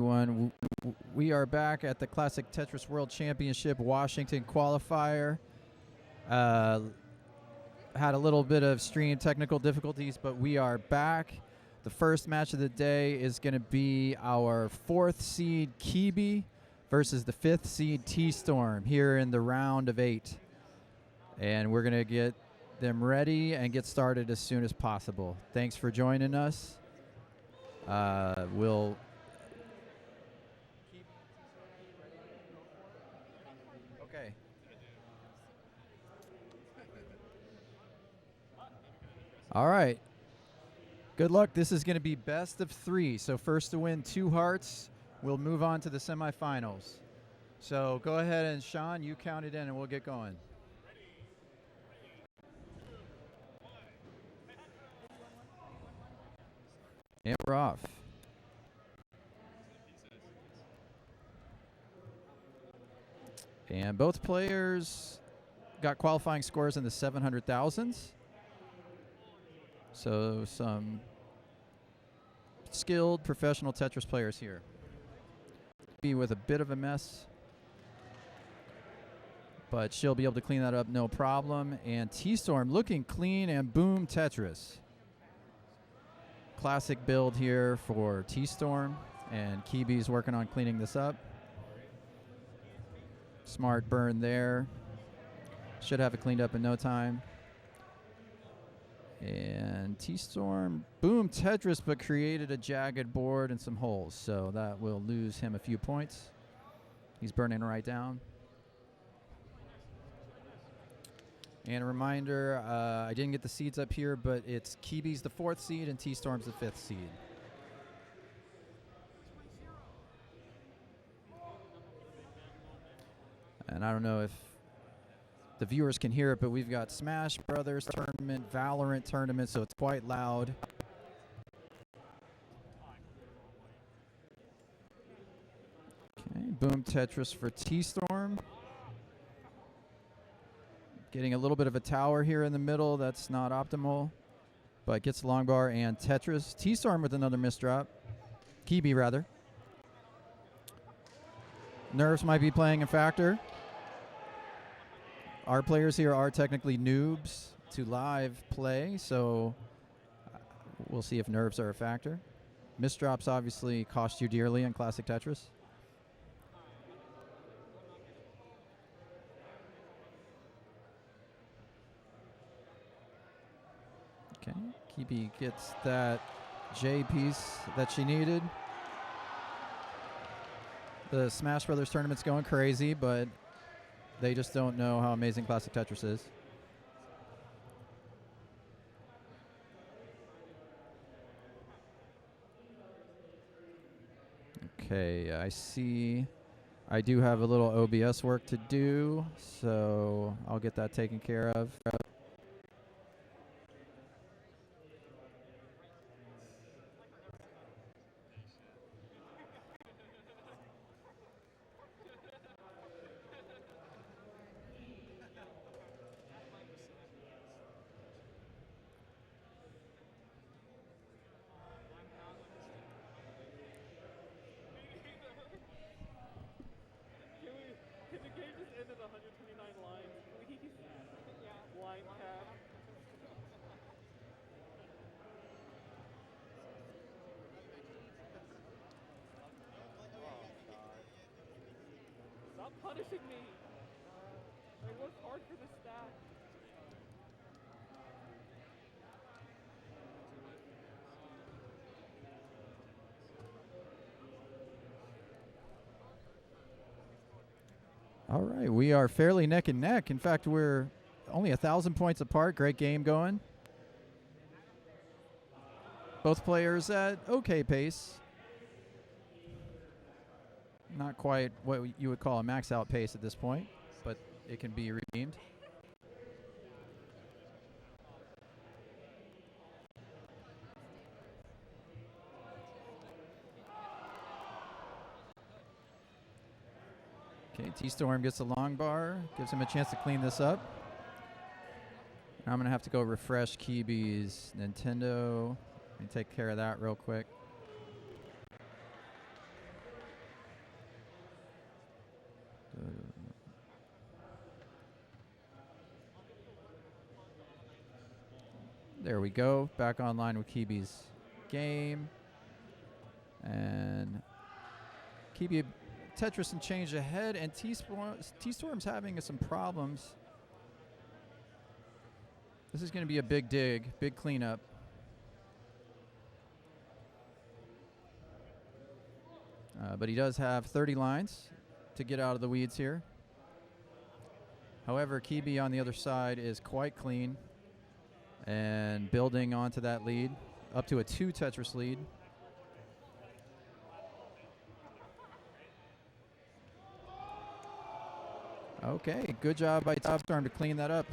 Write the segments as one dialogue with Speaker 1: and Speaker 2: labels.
Speaker 1: Everyone, we are back at the Classic Tetris World Championship Washington qualifier. Had a little bit of stream technical difficulties, but we are back. The first match of the day is going to be our 4th seed Kibi versus the 5th seed T-Storm here in the round of 8. And we're going to get them ready and get started as soon as possible. Thanks for joining us. We'll... Okay. All right. Good luck. This is going to be best of 3. So first to win 2 hearts, we'll move on to the semifinals. So go ahead and Sean, you count it in and we'll get going. And we're off. And both players got qualifying scores in the 700,000s. So some skilled professional Tetris players here. Be with a bit of a mess, but she'll be able to clean that up no problem. And T-Storm looking clean and boom Tetris. Classic build here for T-Storm, and Kibi's working on cleaning this up. Smart burn there. Should have it cleaned up in no time. And T-Storm, boom, Tetris, but created a jagged board and some holes. So that will lose him a few points. He's burning right down. And a reminder, I didn't get the seeds up here, but it's Kibi's the 4th seed and T-Storm's the 5th seed. And I don't know if the viewers can hear it, but we've got Smash Brothers tournament, Valorant tournament, so it's quite loud. Okay, boom Tetris for T-Storm. Getting a little bit of a tower here in the middle. That's not optimal, but gets the long bar and Tetris. T-Storm with another misdrop. Kibi, rather. Nerves might be playing a factor. Our players here are technically noobs to live play, so we'll see if nerves are a factor. Misdrops obviously cost you dearly in Classic Tetris. Okay, Kibi gets that J piece that she needed. The Smash Brothers tournament's going crazy, but they just don't know how amazing Classic Tetris is. Okay, I see I do have a little OBS work to do, so I'll get that taken care of.
Speaker 2: Punishing me. I worked hard for this stat.
Speaker 1: All right, we are fairly neck and neck. In fact, we're only 1,000 points apart. Great game going. Both players at okay pace. Not quite what you would call a max out pace at this point, but it can be redeemed. Okay, T-Storm gets a long bar, gives him a chance to clean this up. I'm going to have to go refresh Kibi's Nintendo and take care of that real quick. There we go. Back online with Kibi's game. And Kibi Tetris and change ahead, and T-Storm's having some problems. This is going to be a big dig, big cleanup. But he does have 30 lines to get out of the weeds here. However, Kibi on the other side is quite clean and building onto that lead, up to a 2 Tetris lead. Okay, good job by T-Storm to clean that up.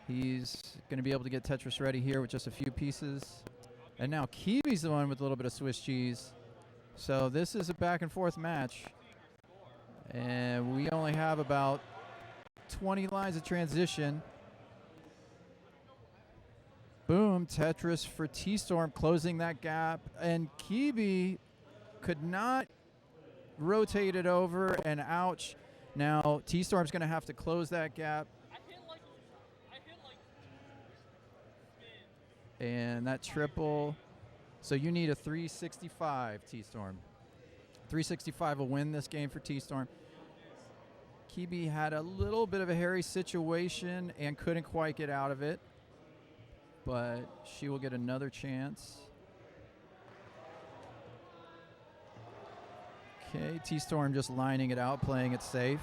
Speaker 1: He's going to be able to get Tetris ready here with just a few pieces. And now Kibi's the one with a little bit of Swiss cheese. So this is a back and forth match. And we only have about 20 lines of transition. Boom, Tetris for T-Storm closing that gap. And Kibi could not rotate it over, and ouch. Now T-Storm's going to have to close that gap. And that triple. So you need a 365, T-Storm. 365 will win this game for T-Storm. Kibi had a little bit of a hairy situation and couldn't quite get out of it. But she will get another chance. Okay, T-Storm just lining it out, playing it safe.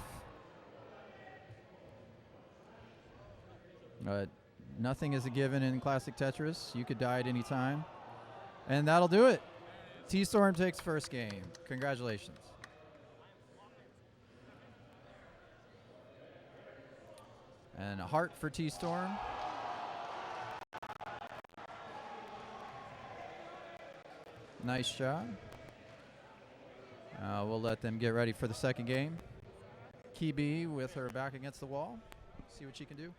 Speaker 1: Nothing is a given in Classic Tetris. You could die at any time. And that'll do it. T-Storm takes first game. Congratulations. And a heart for T-Storm. Nice job. We'll let them get ready for the second game. Kibi with her back against the wall. See what she can do.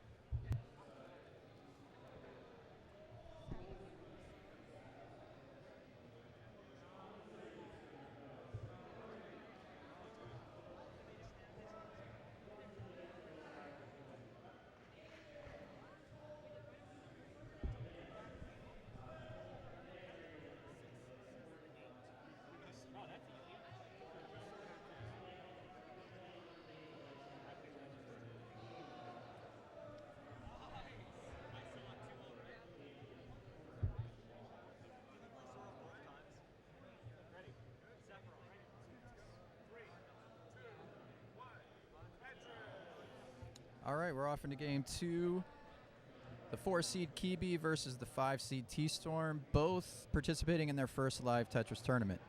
Speaker 1: All right, we're off into game 2. The 4-seed Kibi versus the 5-seed T-Storm, both participating in their first live Tetris tournament.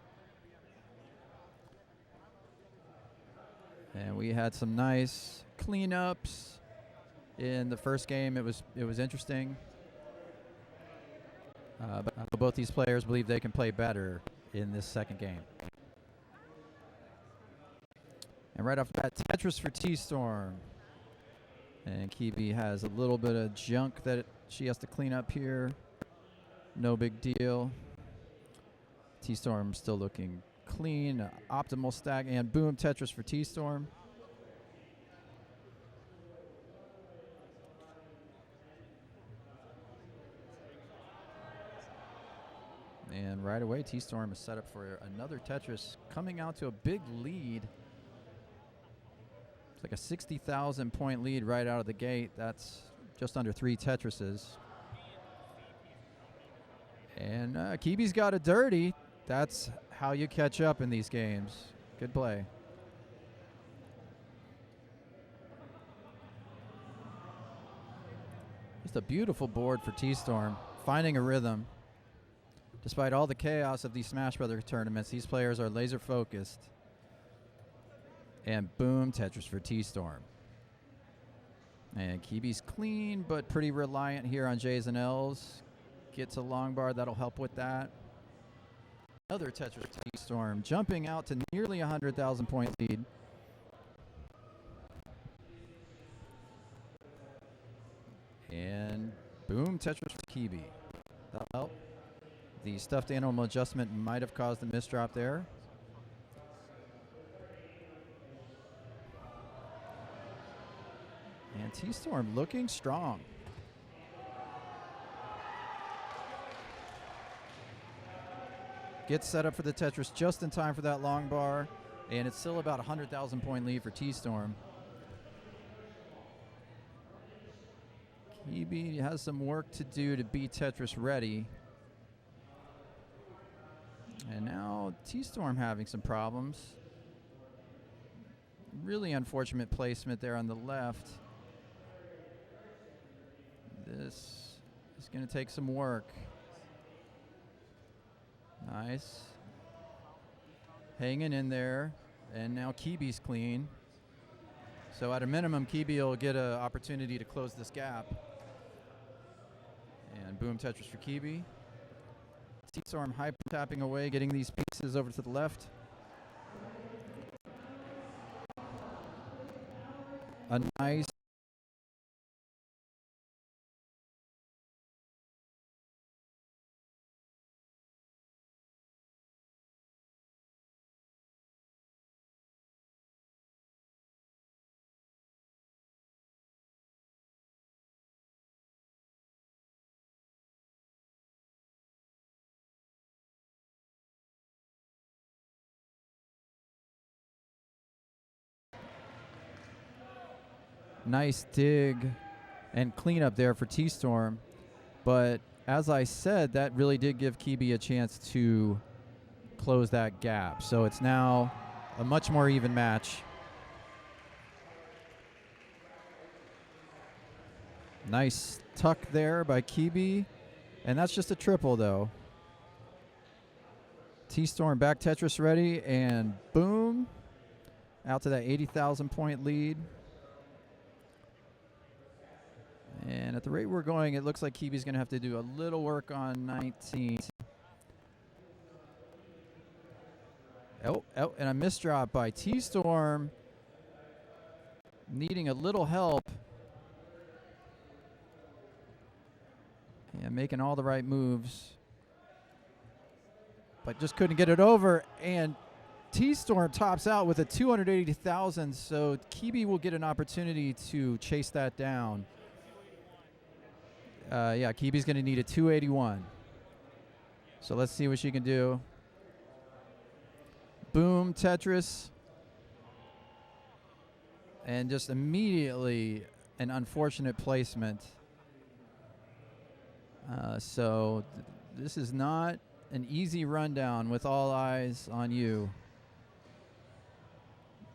Speaker 1: And we had some nice cleanups in the first game. It was interesting. But both these players believe they can play better in this second game. And right off the bat, Tetris for T-Storm. And Kibi has a little bit of junk that she has to clean up here. No big deal. T-Storm still looking clean. Optimal stack. And boom, Tetris for T-Storm. And right away, T-Storm is set up for another Tetris, coming out to a big lead. It's like a 60,000 point lead right out of the gate. That's just under 3 Tetrises. And Kibi's got a dirty. That's how you catch up in these games. Good play. Just a beautiful board for T-Storm, finding a rhythm. Despite all the chaos of these Smash Brothers tournaments, these players are laser focused. And boom, Tetris for T-Storm. And Kibi's clean, but pretty reliant here on J's and L's. Gets a long bar, that'll help with that. Another Tetris for T-Storm, jumping out to nearly 100,000 point lead. And boom, Tetris for Kibi. That'll help. The stuffed animal adjustment might have caused a misdrop there. And T-Storm looking strong. Gets set up for the Tetris just in time for that long bar. And it's still about a 100,000 point lead for T-Storm. Kibi has some work to do to be Tetris ready. And now T-Storm having some problems. Really unfortunate placement there on the left. This is going to take some work. Nice. Hanging in there. And now Kibi's clean. So at a minimum, Kibi will get an opportunity to close this gap. And boom, Tetris for Kibi. T-Storm hyper tapping away, getting these pieces over to the left. A nice nice dig and cleanup there for T-Storm. But as I said, that really did give Kibi a chance to close that gap. So it's now a much more even match. Nice tuck there by Kibi. And that's just a triple, though. T-Storm back Tetris ready, and boom. Out to that 80,000 point lead. And at the rate we're going, it looks like Kibi's going to have to do a little work on 19. Oh, and a misdrop by T-Storm. Needing a little help. And making all the right moves. But just couldn't get it over. And T-Storm tops out with a 280,000. So Kibi will get an opportunity to chase that down. Yeah, Kibi's going to need a 281. So let's see what she can do. Boom, Tetris. And just immediately an unfortunate placement. So this is not an easy rundown with all eyes on you.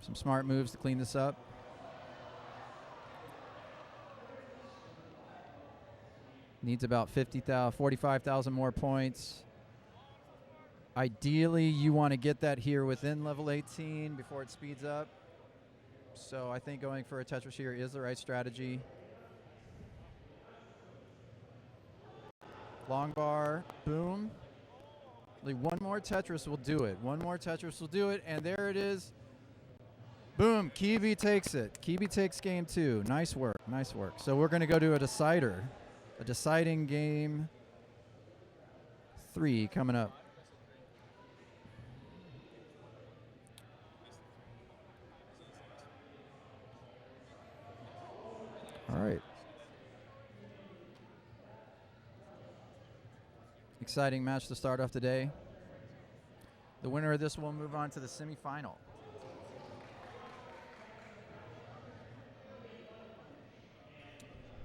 Speaker 1: Some smart moves to clean this up. Needs about 45,000 more points. Ideally, you want to get that here within level 18 before it speeds up. So I think going for a Tetris here is the right strategy. Long bar, boom. Only one more Tetris will do it. One more Tetris will do it, and there it is. Boom, Kibi takes it. Kibi takes game 2. Nice work, nice work. So we're going to go to a decider. A deciding game 3 coming up. All right. Exciting match to start off today. The winner of this will move on to the semifinal.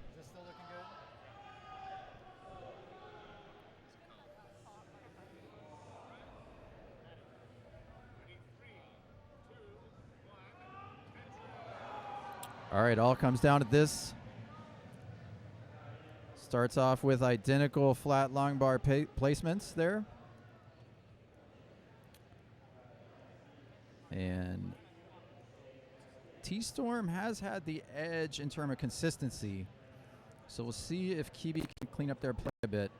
Speaker 1: Is this still looking good? All right, all comes down to this. Starts off with identical flat long bar placements there. And T-Storm has had the edge in terms of consistency. So we'll see if Kibi can clean up their play a bit.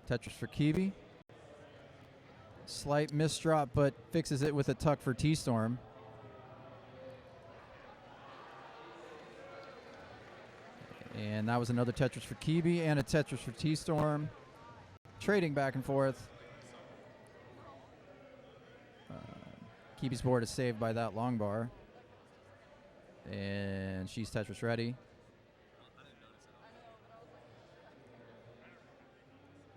Speaker 1: Tetris for Kibi. Slight misdrop, but fixes it with a tuck for T-Storm. And that was another Tetris for Kibi and a Tetris for T-Storm. Trading back and forth. Kibi's board is saved by that long bar. And she's Tetris ready.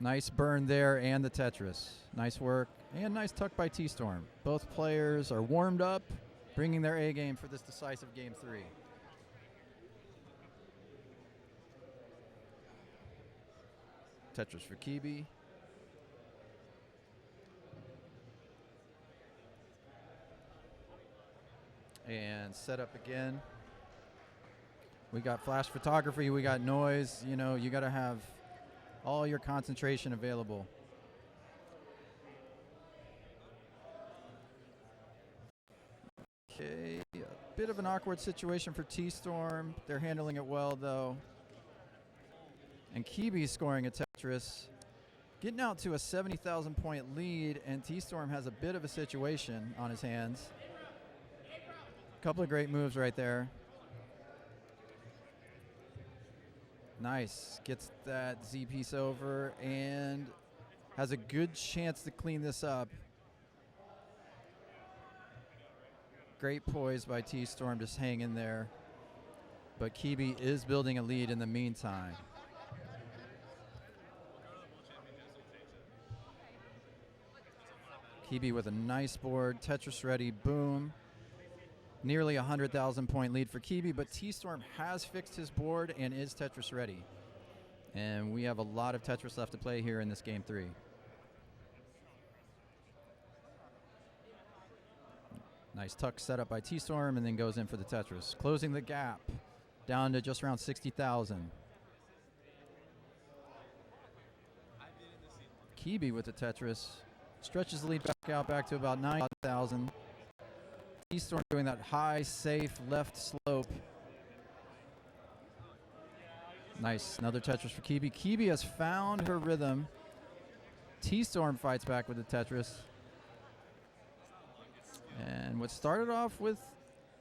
Speaker 1: Nice burn there and the Tetris. Nice work and nice tuck by T-Storm. Both players are warmed up, bringing their A game for this decisive game 3. Tetris for Kibi. And set up again. We got flash photography, we got noise. You know, you got to have all your concentration available. Okay, a bit of an awkward situation for T-Storm. They're handling it well, though. And Kibi's scoring a Tetris, getting out to a 70,000 point lead, and T-Storm has a bit of a situation on his hands. Couple of great moves right there. Nice, gets that Z piece over and has a good chance to clean this up. Great poise by T-Storm, just hang in there. But Kibi is building a lead in the meantime. Kibi with a nice board, Tetris ready, boom. Nearly 100,000 point lead for Kibi, but T-Storm has fixed his board and is Tetris ready. And we have a lot of Tetris left to play here in this game 3. Nice tuck set up by T-Storm and then goes in for the Tetris. Closing the gap down to just around 60,000. Kibi with the Tetris. Stretches the lead back out back to about 9,000. T-Storm doing that high, safe left slope. Nice, another Tetris for Kibi. Kibi has found her rhythm. T-Storm fights back with the Tetris. And what started off with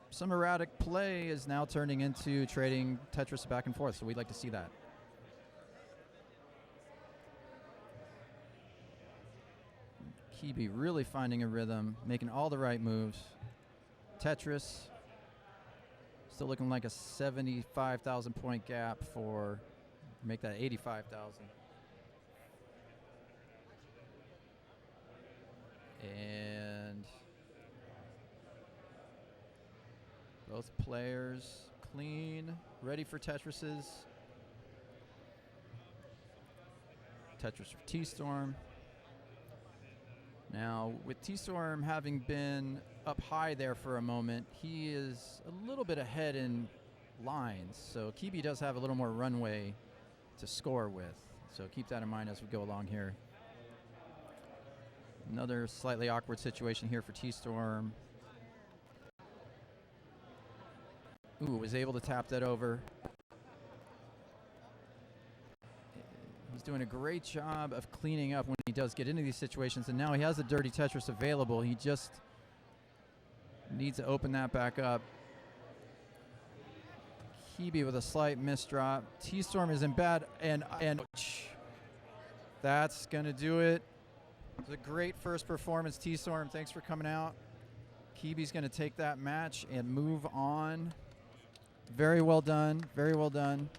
Speaker 1: some erratic play is now turning into trading Tetris back and forth, so we'd like to see that. Kibi really finding a rhythm, making all the right moves. Tetris, still looking like a 75,000 point gap for, make that 85,000. And both players clean, ready for Tetrises. Tetris for T-Storm. Now, with T-Storm having been up high there for a moment, he is a little bit ahead in lines. So Kibi does have a little more runway to score with. So keep that in mind as we go along here. Another slightly awkward situation here for T-Storm. Ooh, was able to tap that over. He's doing a great job of cleaning up when he does get into these situations, and now he has the dirty Tetris available. He just needs to open that back up. Kibi with a slight misdrop. T-Storm is in bad, and that's gonna do it. It was a great first performance, T-Storm. Thanks for coming out. Kibi's gonna take that match and move on. Very well done, very well done.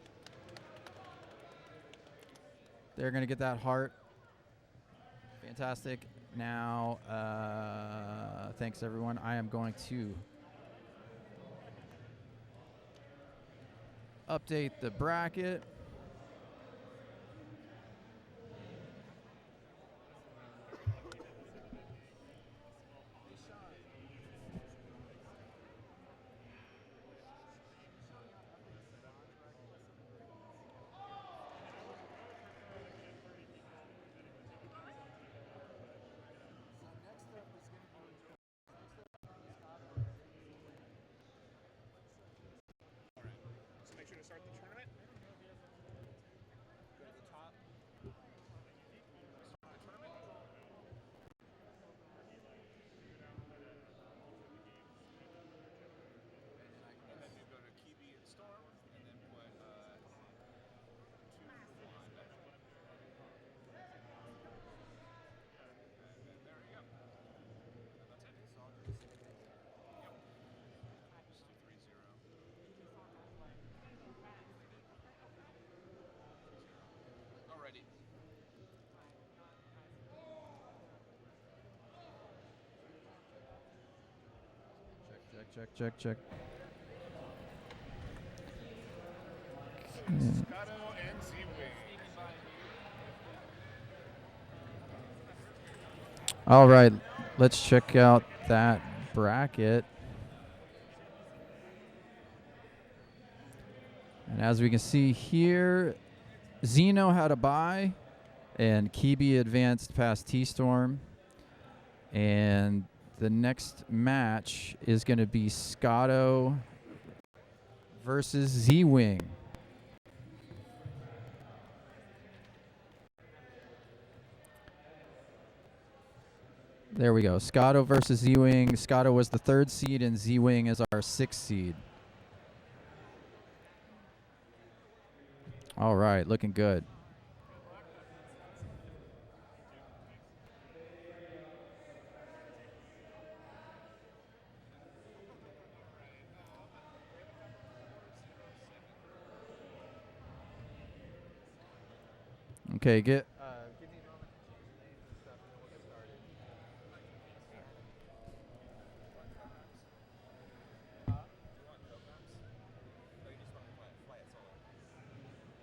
Speaker 1: They're going to get that heart. Fantastic. Now, thanks everyone. I am going to update the bracket.
Speaker 2: Start the tournament.
Speaker 1: Check. All right, let's check out that bracket. And as we can see here, Zeno had a bye, and Kibi advanced past T-Storm. And the next match is going to be Scotto versus Z-Wing. There we go. Scotto versus Z-Wing. Scotto was the 3rd seed, and Z-Wing is our 6th seed. All right, looking good. Okay, give me a moment to change names and stuff, and then we'll get started.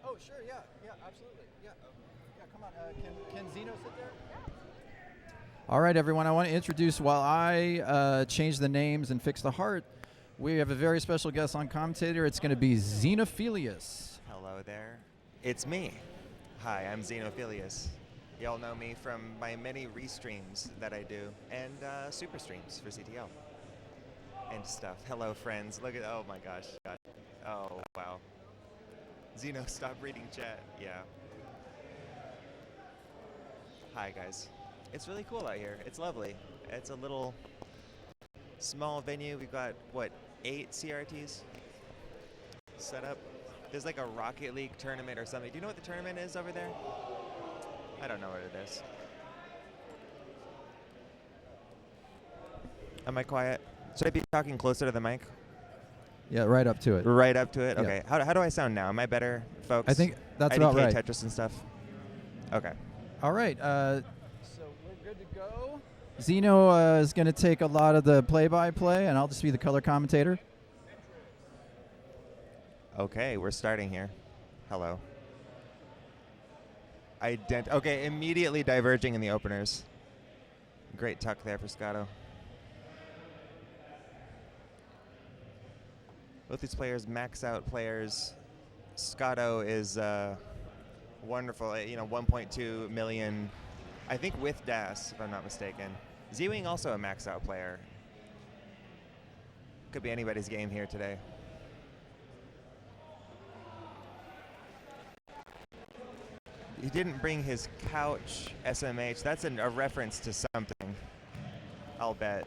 Speaker 1: Oh, sure, yeah, absolutely, yeah. Come on, can Zeno sit there? All right, everyone, I want to introduce, while I change the names and fix the heart, we have a very special guest on commentator. It's going to be Xenophilius.
Speaker 3: Hello there. It's me. Hi, I'm Xenophilius. Y'all know me from my many restreams that I do and super streams for CTL and stuff. Hello, friends. Look at, oh my gosh. Oh, wow. Zeno, stop reading chat. Yeah. Hi, guys. It's really cool out here. It's lovely. It's a little small venue. We've got, what, 8 CRTs set up. There's like a Rocket League tournament or something. Do you know what the tournament is over there? I don't know what it is. Am I quiet? Should I be talking closer to the mic?
Speaker 1: Yeah, right up to it.
Speaker 3: Right up to it?
Speaker 1: Yeah.
Speaker 3: Okay. How do I sound now? Am I better, folks?
Speaker 1: I think that's
Speaker 3: IDK
Speaker 1: about right.
Speaker 3: Tetris and stuff? Okay.
Speaker 1: All right. So we're good to go. Zeno is going to take a lot of the play-by-play, and I'll just be the color commentator.
Speaker 3: Okay, we're starting here. Hello. Okay, immediately diverging in the openers. Great tuck there for Scotto. Both these players max out players. Scotto is wonderful, 1.2 million, I think with DAS, if I'm not mistaken. Z-Wing also a max out player. Could be anybody's game here today. He didn't bring his couch SMH. That's a reference to something, I'll bet.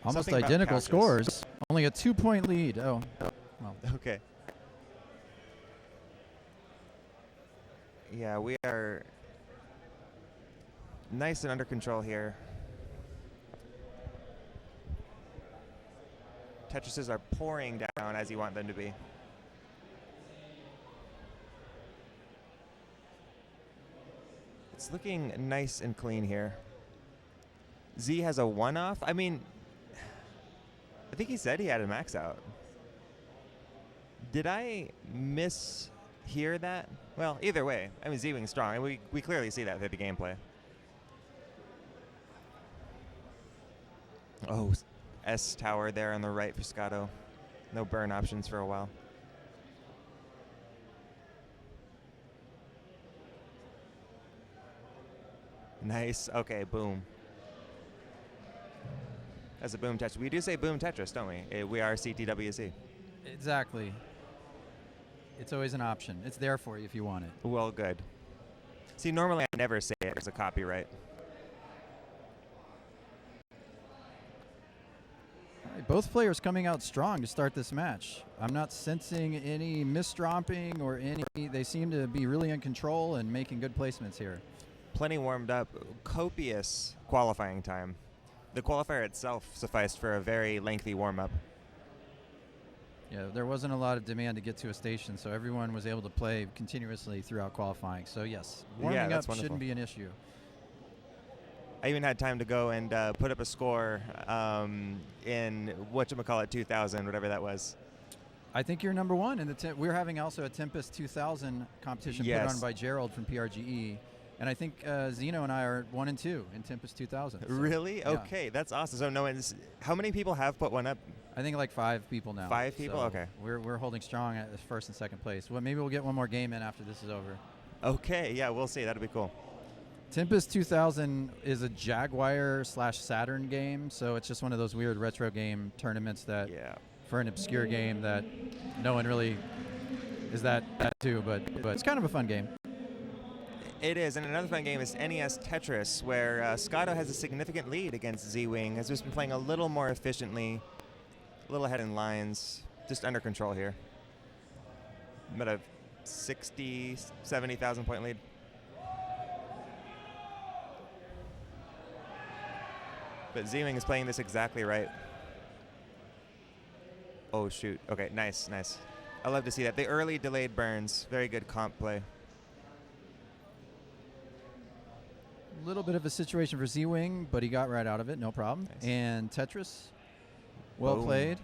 Speaker 1: Almost
Speaker 3: Something about
Speaker 1: identical
Speaker 3: couches.
Speaker 1: scores. Only a 2-point lead. Oh, well.
Speaker 3: Okay. Yeah, we are nice and under control here. Tetrises are pouring down as you want them to be. It's looking nice and clean here. Z has a one-off. I mean, I think he said he had a max out. Did I mishear that? Well, either way, I mean, Z-Wing's strong, and we clearly see that through the gameplay. Oh, S tower there on the right for Scotto. No burn options for a while. Nice. Okay, boom. That's a boom Tetris. We do say boom Tetris, don't we? We are CTWC.
Speaker 1: Exactly. It's always an option. It's there for you if you want it.
Speaker 3: Well, good. See, normally I never say it as a copyright.
Speaker 1: All right, both players coming out strong to start this match. I'm not sensing any misdropping or any. They seem to be really in control and making good placements here.
Speaker 3: Plenty warmed up. Copious qualifying time. The qualifier itself sufficed for a very lengthy warm-up.
Speaker 1: Yeah, there wasn't a lot of demand to get to a station, so everyone was able to play continuously throughout qualifying. So yes, warming up
Speaker 3: that's wonderful.
Speaker 1: shouldn't be an issue.
Speaker 3: I even had time to go and put up a score in whatchamacallit 2000, whatever that was.
Speaker 1: I think you're number one in the. We're having also a Tempest 2000 competition put on by Gerald from PRGE, and I think Zeno and I are 1 and 2 in Tempest 2000. So,
Speaker 3: really?
Speaker 1: yeah.
Speaker 3: Okay, that's awesome. So no one's. How many people have put one up?
Speaker 1: I think like 5 people now.
Speaker 3: 5 people?
Speaker 1: So
Speaker 3: okay.
Speaker 1: We're holding strong at first and second place. Well, maybe we'll get one more game in after this is over.
Speaker 3: Okay, yeah, we'll see. That'll be cool.
Speaker 1: Tempest 2000 is a Jaguar/Saturn game, so it's just one of those weird retro game tournaments that, for an obscure game that no one really is that too, but it's kind of a fun game.
Speaker 3: It is, and another fun game is NES Tetris, where Scotto has a significant lead against Z-Wing, has just been playing a little more efficiently, a little ahead in lines, just under control here. About a 60, 70,000 point lead. But Z-Wing is playing this exactly right. Oh, shoot. Okay, nice, nice. I love to see that. The early delayed burns, very good comp play.
Speaker 1: A little bit of a situation for Z-Wing, but he got right out of it, no problem. Nice. And Tetris, well played.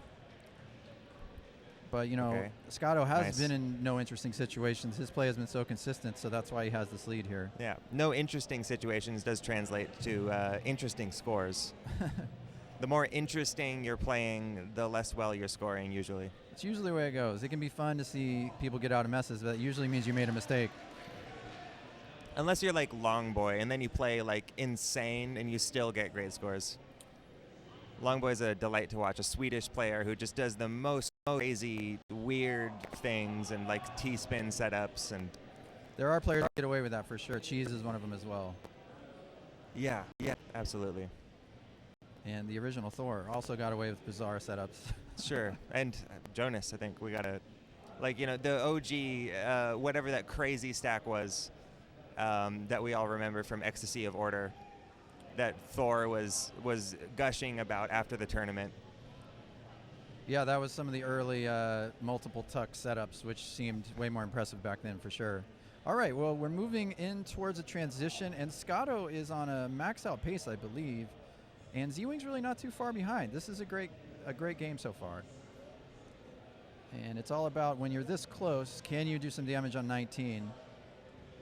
Speaker 1: But, you know, Scotto has been in no interesting situations. His play has been so consistent, so that's why he has this lead here.
Speaker 3: Yeah, no interesting situations does translate to interesting scores. The more interesting you're playing, the less well you're scoring, usually.
Speaker 1: It's usually the way it goes. It can be fun to see people get out of messes, but it usually means you made a mistake.
Speaker 3: Unless you're like Longboy, and then you play like insane, and you still get great scores. Longboy's a delight to watch, a Swedish player who just does the most crazy, weird things and like T-spin setups. And
Speaker 1: there are players that get away with that for sure. Cheese is one of them as well.
Speaker 3: Yeah, absolutely.
Speaker 1: And the original Thor also got away with bizarre setups.
Speaker 3: Sure, and Jonas, I think we gotta, like, you know, the OG, whatever that crazy stack was that we all remember from Ecstasy of Order, that Thor was gushing about after the tournament.
Speaker 1: Yeah, that was some of the early multiple tuck setups, which seemed way more impressive back then for sure. All right, well, we're moving in towards a transition, and Scotto is on a max out pace, I believe, and Z-Wing's really not too far behind. This is a great game so far. And it's all about when you're this close, can you do some damage on 19?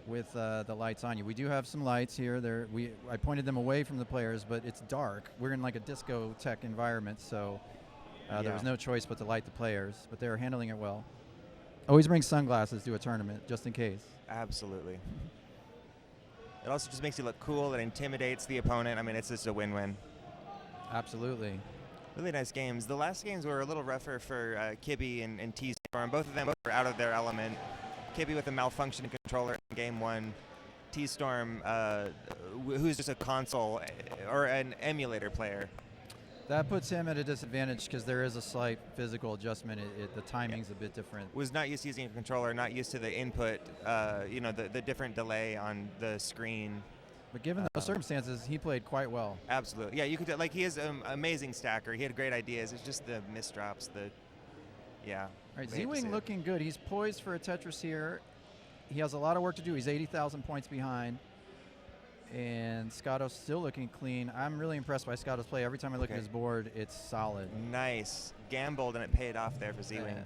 Speaker 1: With the lights on you. We do have some lights here. I pointed them away from the players, but it's dark. We're in like a discotheque environment, so there was no choice but to light the players, but they're handling it well. Always bring sunglasses to a tournament, just in case.
Speaker 3: Absolutely. It also just makes you look cool. It intimidates the opponent. I mean, it's just a win-win.
Speaker 1: Absolutely.
Speaker 3: Really nice games. The last games were a little rougher for Kibby and T-Storm. Both of them were out of their element. Kibby with a malfunctioning controller in game 1. T-Storm, who's just a console or an emulator player.
Speaker 1: That puts him at a disadvantage because there is a slight physical adjustment. The timing's a bit different.
Speaker 3: Was not used to using a controller, not used to the input, you know, the different delay on the screen.
Speaker 1: But given those circumstances, he played quite well.
Speaker 3: Absolutely. Yeah, you could, like, he is an amazing stacker. He had great ideas. It's just the misdrops, yeah.
Speaker 1: All right, Z-Wing looking good. He's poised for a Tetris here. He has a lot of work to do. He's 80,000 points behind. And Scotto's still looking clean. I'm really impressed by Scotto's play. Every time I look at his board, it's solid.
Speaker 3: Nice. Gambled, and it paid off there for Z-Wing.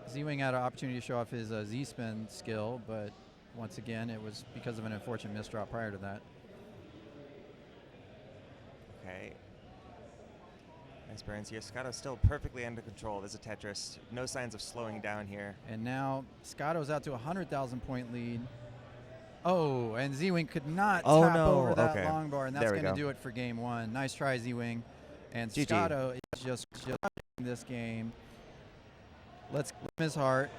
Speaker 1: Z-Wing had an opportunity to show off his Z-spin skill, but once again, it was because of an unfortunate misdrop prior to that.
Speaker 3: Okay. Nice burns here. Scotto's still perfectly under control. There's a Tetris. No signs of slowing down here.
Speaker 1: And now Scotto's out to a 100,000 point lead. Oh, and Z-Wing could not tap over that long bar, and that's going to do it for game 1. Nice try, Z-Wing. And GG. Scotto is just this game. Let's give him his heart.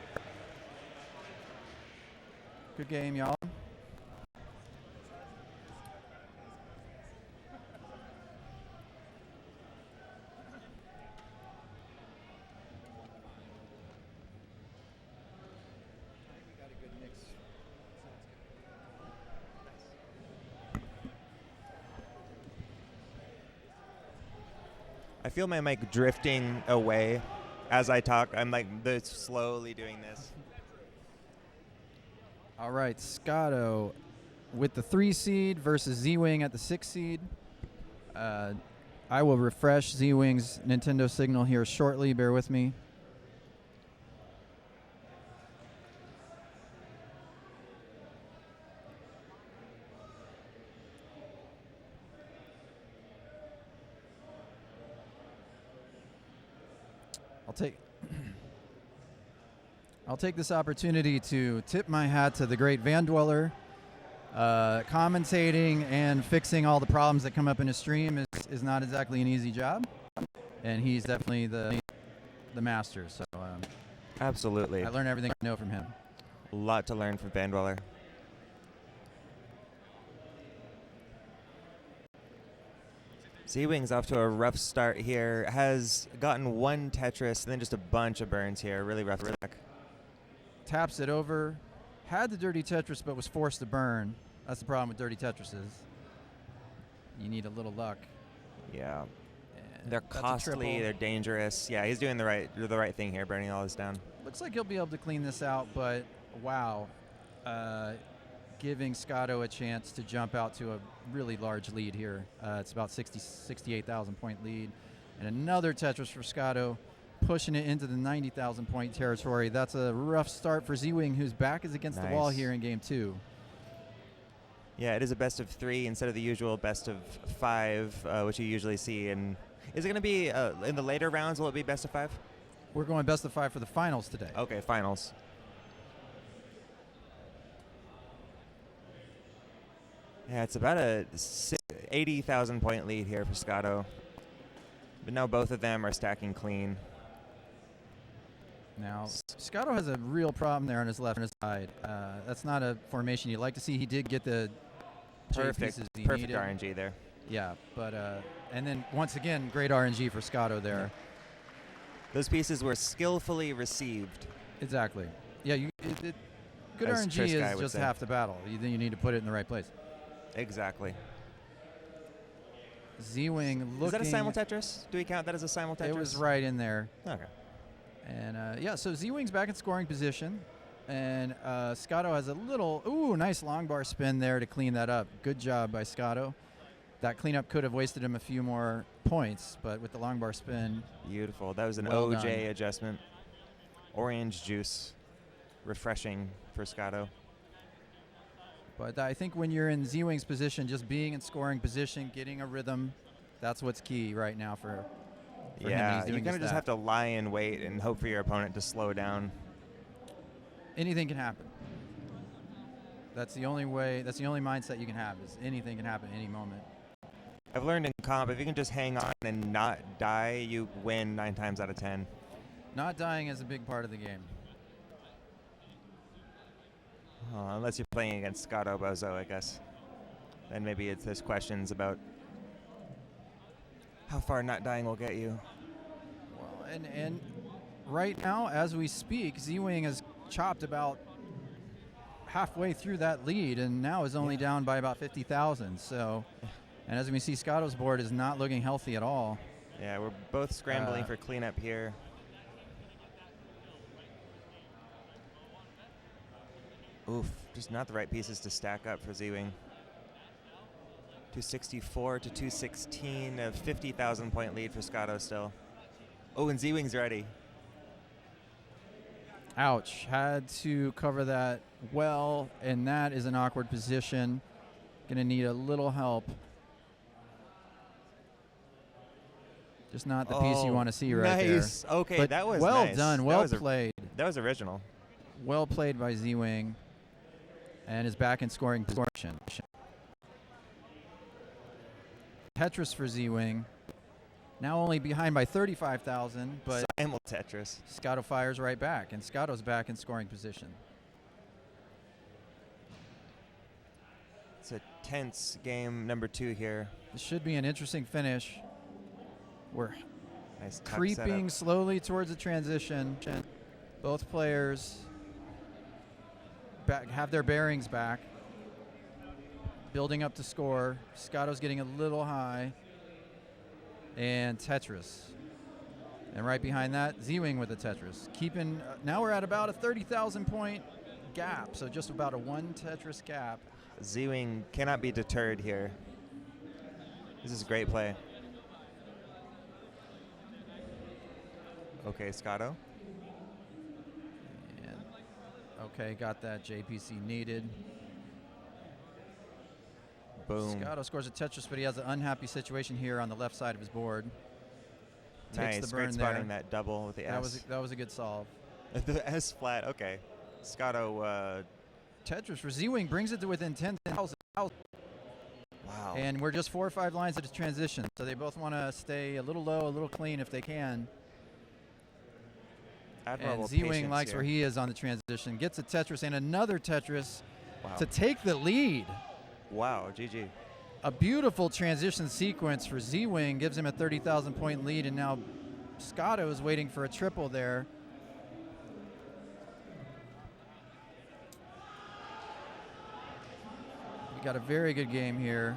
Speaker 1: Good game, y'all.
Speaker 3: I feel my mic drifting away as I talk. I'm like slowly doing this.
Speaker 1: All right, Scotto with the 3 seed versus Z-Wing at the 6 seed. I will refresh Z-Wing's Nintendo signal here shortly. Bear with me. I'll take this opportunity to tip my hat to the great Van Dweller. Commentating and fixing all the problems that come up in a stream is not exactly an easy job, and he's definitely the master. So
Speaker 3: Absolutely.
Speaker 1: I learned everything I know from him.
Speaker 3: A lot to learn from Van Dweller. Z-Wing's off to a rough start here. Has gotten 1 Tetris and then just a bunch of burns here. Really rough track.
Speaker 1: Taps it over. Had the dirty Tetris, but was forced to burn. That's the problem with dirty Tetrises. You need a little luck.
Speaker 3: Yeah.
Speaker 1: And
Speaker 3: They're
Speaker 1: that's a
Speaker 3: costly.
Speaker 1: triple.
Speaker 3: They're dangerous. Yeah, he's doing the right thing here, burning all this down.
Speaker 1: Looks like he'll be able to clean this out, but wow. Giving Scotto a chance to jump out to a really large lead here. It's about 68,000 point lead. And another Tetris for Scotto, pushing it into the 90,000 point territory. That's a rough start for Z-Wing, whose back is against the wall here in game 2.
Speaker 3: Yeah, it is a best of 3 instead of the usual best of 5, which you usually see. And is it going to be in the later rounds? Will it be best of 5?
Speaker 1: We're going best of 5 for the finals today.
Speaker 3: Okay, finals. Yeah, it's about a 80,000 point lead here for Scotto. But now both of them are stacking clean.
Speaker 1: Now, Scotto has a real problem there on his left side. That's not a formation you'd like to see. He did get the
Speaker 3: Perfect
Speaker 1: needed.
Speaker 3: RNG there.
Speaker 1: Yeah, but and then once again, great RNG for Scotto there.
Speaker 3: Those pieces were skillfully received.
Speaker 1: Exactly. Yeah, good
Speaker 3: As
Speaker 1: RNG
Speaker 3: Trish
Speaker 1: is just half the battle. You need to put it in the right place.
Speaker 3: Exactly.
Speaker 1: Z-Wing looking.
Speaker 3: Is that a simul Tetris? Do we count that as a simul Tetris?
Speaker 1: It was right in there.
Speaker 3: Okay.
Speaker 1: And yeah, so Z-Wing's back in scoring position. And Scotto has a little, nice long bar spin there to clean that up. Good job by Scotto. That cleanup could have wasted him a few more points, but with the long bar spin.
Speaker 3: Beautiful. That was an
Speaker 1: well
Speaker 3: OJ
Speaker 1: done.
Speaker 3: adjustment. Orange juice. Refreshing for Scotto.
Speaker 1: But I think when you're in Z-Wing's position, just being in scoring position, getting a rhythm, that's what's key right now for him.
Speaker 3: Yeah,
Speaker 1: He's
Speaker 3: you're
Speaker 1: doing
Speaker 3: going to just
Speaker 1: that.
Speaker 3: have to lie in wait and hope for your opponent to slow down.
Speaker 1: Anything can happen. That's the only way, that's the only mindset you can have, is anything can happen at any moment.
Speaker 3: I've learned in comp, if you can just hang on and not die, you win 9 times out of 10.
Speaker 1: Not dying is a big part of the game.
Speaker 3: Unless you're playing against Scotto Bozo, I guess. Then maybe there's questions about how far not dying will get you.
Speaker 1: Well, and right now, as we speak, Z-Wing has chopped about halfway through that lead and now is only down by about 50,000. So, and as we see, Scotto's board is not looking healthy at all.
Speaker 3: Yeah, we're both scrambling for cleanup here. Oof, just not the right pieces to stack up for Z-Wing. 264 to 216, a 50,000 point lead for Scotto still. Oh, and Z-Wing's ready.
Speaker 1: Ouch, had to cover that well, and that is an awkward position. Gonna need a little help. Just not the piece you want to see right there.
Speaker 3: Nice. Okay,
Speaker 1: but
Speaker 3: that was
Speaker 1: well
Speaker 3: nice.
Speaker 1: done, well played.
Speaker 3: That was original.
Speaker 1: Well played by Z-Wing, and is back in scoring position. Tetris for Z-Wing. Now only behind by 35,000, but
Speaker 3: Simul Tetris.
Speaker 1: Scotto fires right back, and Scotto's back in scoring position.
Speaker 3: It's a tense game number 2 here.
Speaker 1: This should be an interesting finish. We're
Speaker 3: Nice tuck
Speaker 1: creeping
Speaker 3: setup.
Speaker 1: slowly towards the transition. Both players have their bearings back. Building up to score. Scotto's getting a little high. And Tetris. And right behind that, Z-Wing with the Tetris. Now we're at about a 30,000 point gap, so just about a 1 Tetris gap.
Speaker 3: Z-Wing cannot be deterred here. This is a great play. Okay, Scotto.
Speaker 1: And okay, got that JPC needed.
Speaker 3: Boom.
Speaker 1: Scotto scores a Tetris, but he has an unhappy situation here on the left side of his board. Takes
Speaker 3: Nice,
Speaker 1: the burn
Speaker 3: great
Speaker 1: there.
Speaker 3: spotting that double with the S.
Speaker 1: That was a good solve.
Speaker 3: The S flat, okay. Scotto,
Speaker 1: Tetris for Z-Wing brings it to within 10,000.
Speaker 3: wow.
Speaker 1: And we're just 4 or 5 lines at a transition, so they both want to stay a little low, a little clean if they can.
Speaker 3: Admirable
Speaker 1: And Z-Wing
Speaker 3: patience
Speaker 1: likes
Speaker 3: here.
Speaker 1: where he is on the transition. Gets a Tetris and another Tetris
Speaker 3: Wow.
Speaker 1: to take the lead.
Speaker 3: Wow, GG.
Speaker 1: A beautiful transition sequence for Z-Wing, gives him a 30,000 point lead, and now Scotto is waiting for a triple there. We got a very good game here.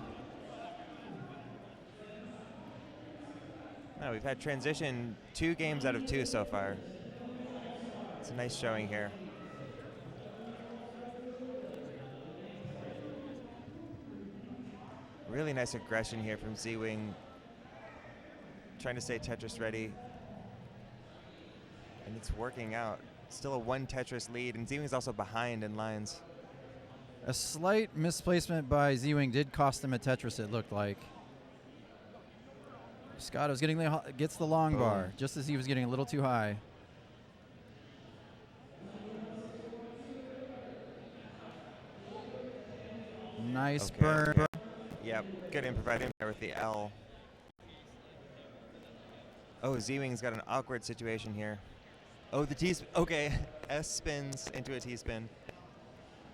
Speaker 3: No, we've had transition 2 games out of 2 so far. It's a nice showing here. Really nice aggression here from Z-Wing. Trying to stay Tetris ready. And it's working out. Still a 1 Tetris lead, and Z-Wing's also behind in lines.
Speaker 1: A slight misplacement by Z-Wing did cost him a Tetris, it looked like. Scotto's gets the long
Speaker 3: Boom.
Speaker 1: bar, just as he was getting a little too high. Nice
Speaker 3: Okay,
Speaker 1: burn.
Speaker 3: okay. Yep, good improvising there with the L. Oh, Z-Wing's got an awkward situation here. Oh, the T-spin. Okay, S spins into a T-spin.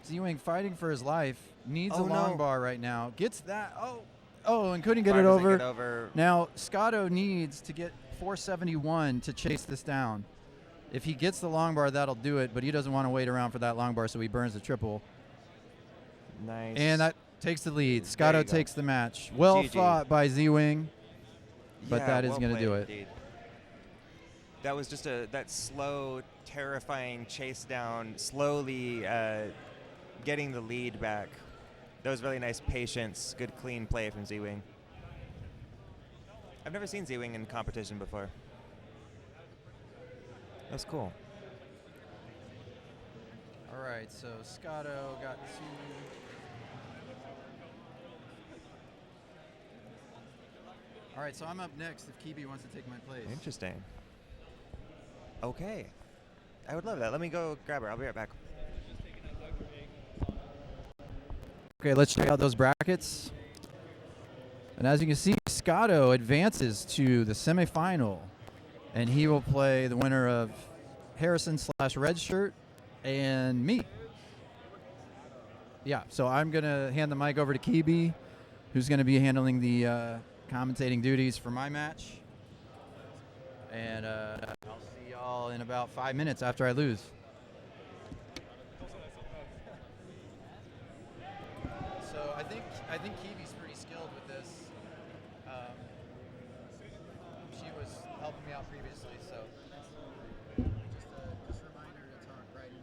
Speaker 1: Z-Wing fighting for his life. Needs a
Speaker 3: Oh,
Speaker 1: long
Speaker 3: no.
Speaker 1: bar right now. Gets that. Oh, and couldn't get
Speaker 3: Bar
Speaker 1: it
Speaker 3: doesn't
Speaker 1: over.
Speaker 3: get over.
Speaker 1: Now, Scotto needs to get 471 to chase this down. If he gets the long bar, that'll do it, but he doesn't want to wait around for that long bar, so he burns the triple.
Speaker 3: Nice.
Speaker 1: And that takes the lead.
Speaker 3: There
Speaker 1: Scotto
Speaker 3: you go.
Speaker 1: takes the match. Well
Speaker 3: GG.
Speaker 1: fought by Z-Wing, but
Speaker 3: Yeah,
Speaker 1: that is
Speaker 3: well
Speaker 1: going to do
Speaker 3: played
Speaker 1: it.
Speaker 3: indeed. That was just that slow, terrifying chase down, slowly getting the lead back. That was really nice patience, good clean play from Z-Wing. I've never seen Z-Wing in competition before. That was cool.
Speaker 1: All right, so Scotto got 2. All right, so I'm up next if Kibi wants to take my place.
Speaker 3: Interesting. Okay. I would love that. Let me go grab her. I'll be right back.
Speaker 1: Okay, let's check out those brackets. And as you can see, Scotto advances to the semifinal, and he will play the winner of Harrison/Redshirt and me. Yeah, so I'm going to hand the mic over to Kibi, who's going to be handling the commentating duties for my match. And I'll see y'all in about 5 minutes after I lose. So I think Kiwi's pretty skilled with this. She was helping me out previously, so just a reminder to talk right in.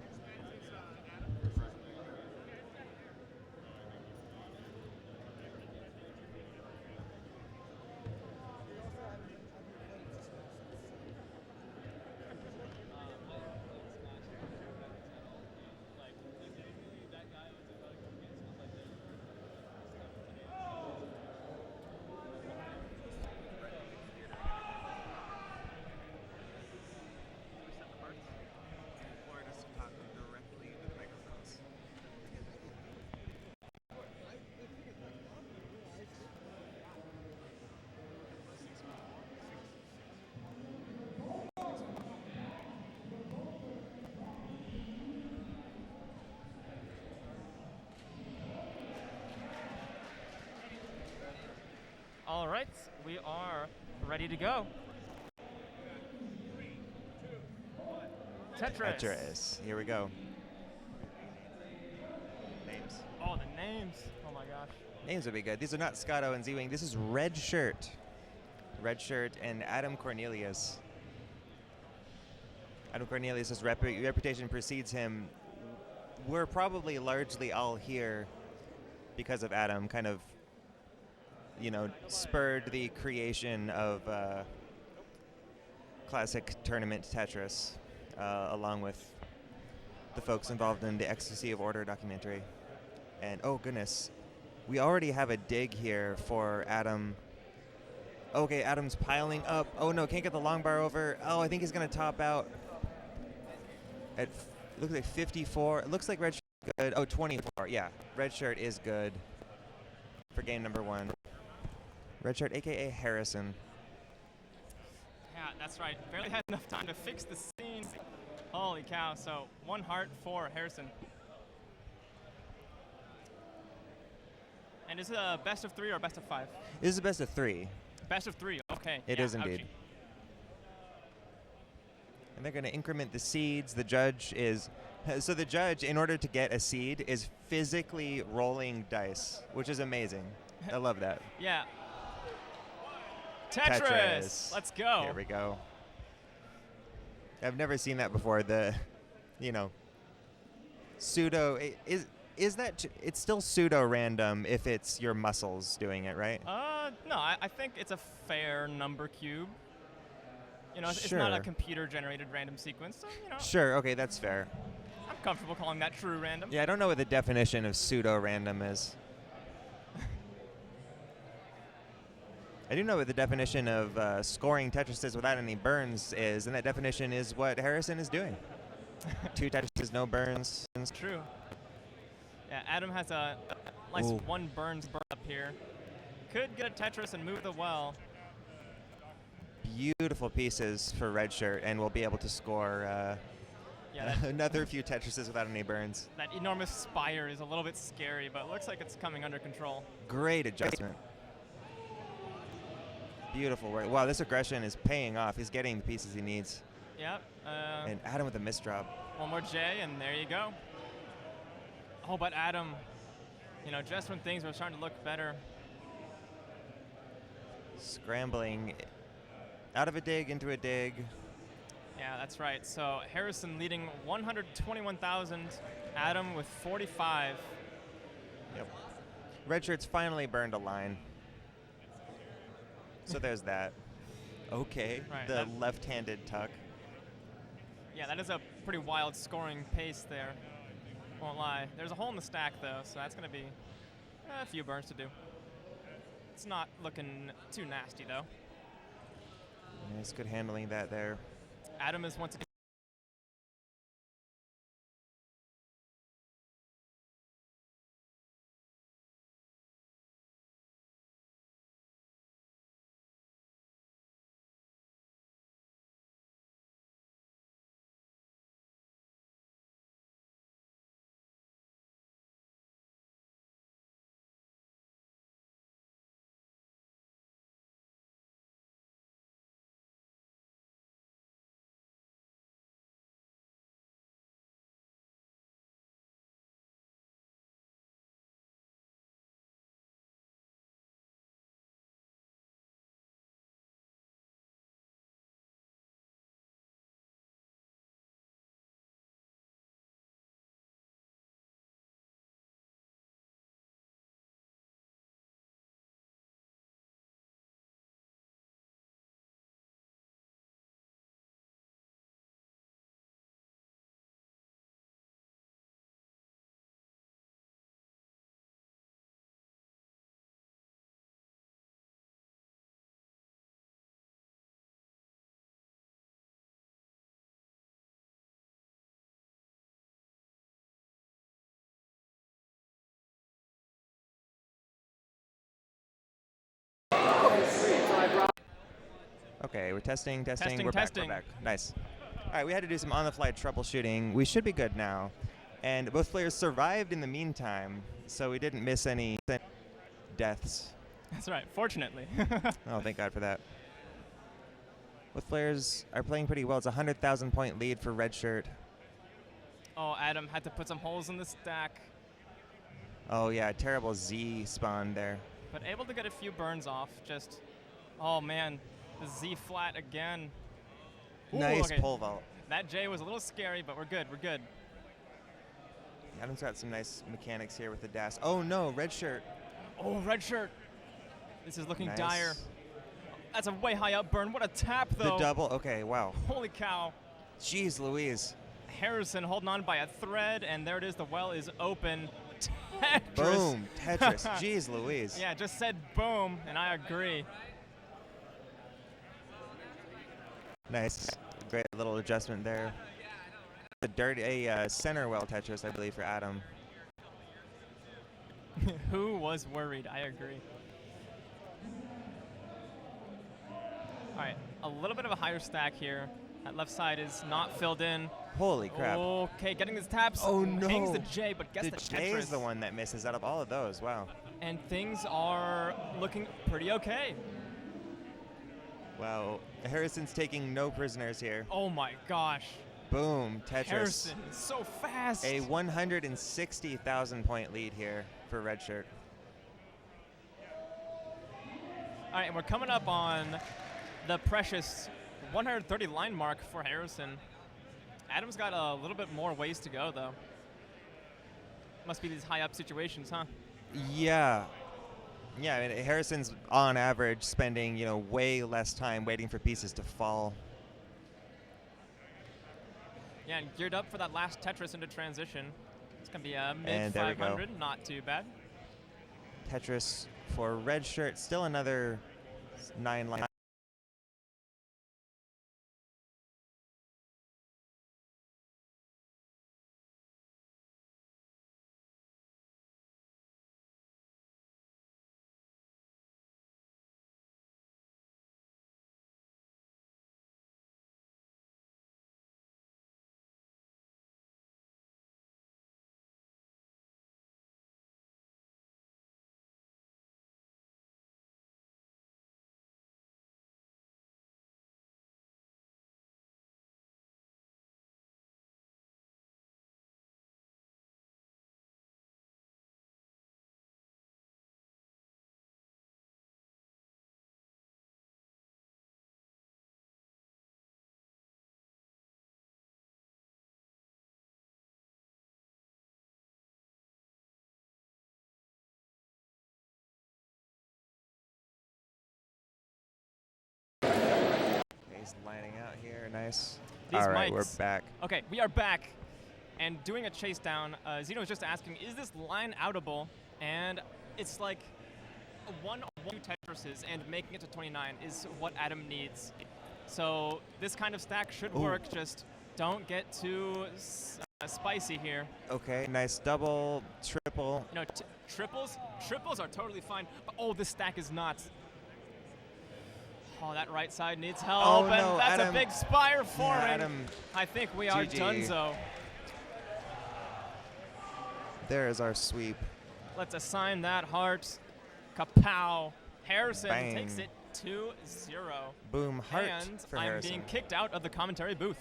Speaker 2: All right, we are ready to go. Tetris.
Speaker 3: Tetris. Here we go. Names.
Speaker 2: Oh, the names. Oh my gosh.
Speaker 3: Names would be good. These are not Scotto and Z-Wing. This is Redshirt. Redshirt and Adam Cornelius. Adam Cornelius' reputation precedes him we're probably largely all here because of Adam, kind of, spurred the creation of Classic Tournament Tetris, along with the folks involved in the Ecstasy of Order documentary. And oh goodness, we already have a dig here for Adam. Okay, Adam's piling up. Oh no, can't get the long bar over. Oh, I think he's gonna top out at, looks like 54. It looks like red shirt is good. Oh, 24, yeah. Red shirt is good for game number 1. Red shirt, AKA Harrison.
Speaker 2: Yeah, that's right. Barely had enough time to fix the scene. Holy cow. So 1 heart for Harrison. And is it a best of 3 or best of 5?
Speaker 3: This is a best of 3.
Speaker 2: Best of 3, okay.
Speaker 3: It
Speaker 2: yeah,
Speaker 3: is indeed.
Speaker 2: ouchie.
Speaker 3: And they're going to increment the seeds. The judge is... So the judge, in order to get a seed, is physically rolling dice, which is amazing. I love that.
Speaker 2: Yeah. Tetris! Let's go.
Speaker 3: Here we go. I've never seen that before. The, pseudo... Is that... It's still pseudo-random if it's your muscles doing it, right?
Speaker 2: No, I think it's a fair number cube. It's
Speaker 3: Sure.
Speaker 2: not a computer-generated random sequence, so,
Speaker 3: Sure, okay, that's fair.
Speaker 2: I'm comfortable calling that true random.
Speaker 3: Yeah, I don't know what the definition of pseudo-random is. I do know what the definition of scoring Tetrises without any burns is, and that definition is what Harrison is doing. 2 Tetrises, no burns.
Speaker 2: True. Yeah, Adam has a nice
Speaker 3: Ooh.
Speaker 2: 1 burn up here. Could get a Tetris and move the well.
Speaker 3: Beautiful pieces for red shirt, and we'll be able to score
Speaker 2: Yeah,
Speaker 3: another few Tetrises without any burns.
Speaker 2: that enormous spire is a little bit scary, but it looks like it's coming under control.
Speaker 3: Great adjustment. Beautiful work. Wow, this aggression is paying off. He's getting the pieces he needs.
Speaker 2: Yep.
Speaker 3: And Adam with a misdrop.
Speaker 2: 1 more J, and there you go. Oh, but Adam, just when things were starting to look better.
Speaker 3: Scrambling out of a dig into a dig.
Speaker 2: Yeah, that's right. So Harrison leading 121,000. Adam with 45.
Speaker 3: Yep. Red shirt's finally burned a line. So there's that. Okay,
Speaker 2: Right,
Speaker 3: the
Speaker 2: that-
Speaker 3: left-handed tuck.
Speaker 2: Yeah, that is a pretty wild scoring pace there. Won't lie. There's a hole in the stack, though, so that's going to be a few burns to do. It's not looking too nasty, though.
Speaker 3: Nice, good handling that there.
Speaker 2: Adam is once again.
Speaker 3: Okay, we're testing.
Speaker 2: Testing,
Speaker 3: We're
Speaker 2: testing.
Speaker 3: back. Nice. All right, we had to do some on-the-fly troubleshooting. We should be good now. And both players survived in the meantime, so we didn't miss any deaths.
Speaker 2: That's right, fortunately.
Speaker 3: Oh, thank God for that. Both players are playing pretty well. It's a 100,000 point lead for red shirt.
Speaker 2: Oh, Adam had to put some holes in the stack,
Speaker 3: Oh yeah, terrible Z spawn there.
Speaker 2: but able to get a few burns off. Just, oh man, the Z flat again. Ooh,
Speaker 3: Nice
Speaker 2: okay.
Speaker 3: pole vault.
Speaker 2: That J was a little scary, but we're good, we're good.
Speaker 3: Adam's got some nice mechanics here with the dash. Oh no, red shirt.
Speaker 2: Oh, red shirt. This is looking
Speaker 3: Nice.
Speaker 2: dire. That's a way high up burn. What a tap, though.
Speaker 3: The double. Okay, wow.
Speaker 2: Holy cow.
Speaker 3: Jeez Louise.
Speaker 2: Harrison holding on by a thread, and there it is. The well is open. Tetris.
Speaker 3: Boom. Tetris. Jeez Louise.
Speaker 2: Yeah, just said boom, and I agree.
Speaker 3: Nice. Great little adjustment there. A center well Tetris, I believe, for Adam.
Speaker 2: Who was worried? I agree. All right, a little bit of a higher stack here. That left side is not filled in.
Speaker 3: Holy crap.
Speaker 2: Okay, getting his taps.
Speaker 3: Oh, no.
Speaker 2: Hangs the J, but gets the
Speaker 3: J
Speaker 2: Tetris.
Speaker 3: is the one that misses out of all of those. Wow.
Speaker 2: And things are looking pretty okay.
Speaker 3: Wow. Harrison's taking no prisoners here.
Speaker 2: Oh my gosh.
Speaker 3: Boom. Tetris.
Speaker 2: Harrison is so fast.
Speaker 3: A 160,000 point lead here for red shirt.
Speaker 2: All right, and we're coming up on the precious 130 line mark for Harrison. Adam's got a little bit more ways to go, though. Must be these high up situations, huh?
Speaker 3: Yeah. Yeah, I mean, Harrison's on average spending, way less time waiting for pieces to fall.
Speaker 2: Yeah, and geared up for that last Tetris into transition. It's going to be a
Speaker 3: And
Speaker 2: mid
Speaker 3: there we go.
Speaker 2: 500, not too bad.
Speaker 3: Tetris for red shirt, still another 9 line. He's lining out here, nice.
Speaker 2: These
Speaker 3: All right,
Speaker 2: mics.
Speaker 3: we're back.
Speaker 2: Okay, we are back and doing a chase down. Zeno was just asking, is this line outable? And it's like one or two Tetrises and making it to 29 is what Adam needs. So this kind of stack should
Speaker 3: Ooh.
Speaker 2: work. Just don't get too spicy here.
Speaker 3: Okay, nice double, triple.
Speaker 2: Triples are totally fine. But, oh, this stack is not. Oh, that right side needs help,
Speaker 3: Oh,
Speaker 2: and
Speaker 3: no,
Speaker 2: that's
Speaker 3: Adam.
Speaker 2: a big spire forming.
Speaker 3: Adam,
Speaker 2: I think we are
Speaker 3: GG.
Speaker 2: donezo.
Speaker 3: there is our sweep.
Speaker 2: Let's assign that heart. Kapow. Harrison
Speaker 3: Bang.
Speaker 2: takes it 2-0.
Speaker 3: Boom, heart
Speaker 2: And
Speaker 3: for
Speaker 2: I'm
Speaker 3: Harrison.
Speaker 2: being kicked out of the commentary booth.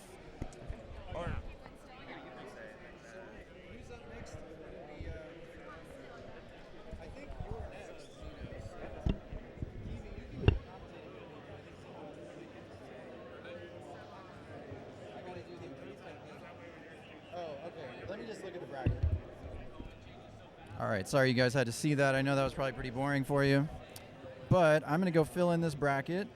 Speaker 1: All right, sorry you guys had to see that. I know that was probably pretty boring for you. But I'm going to go fill in this bracket.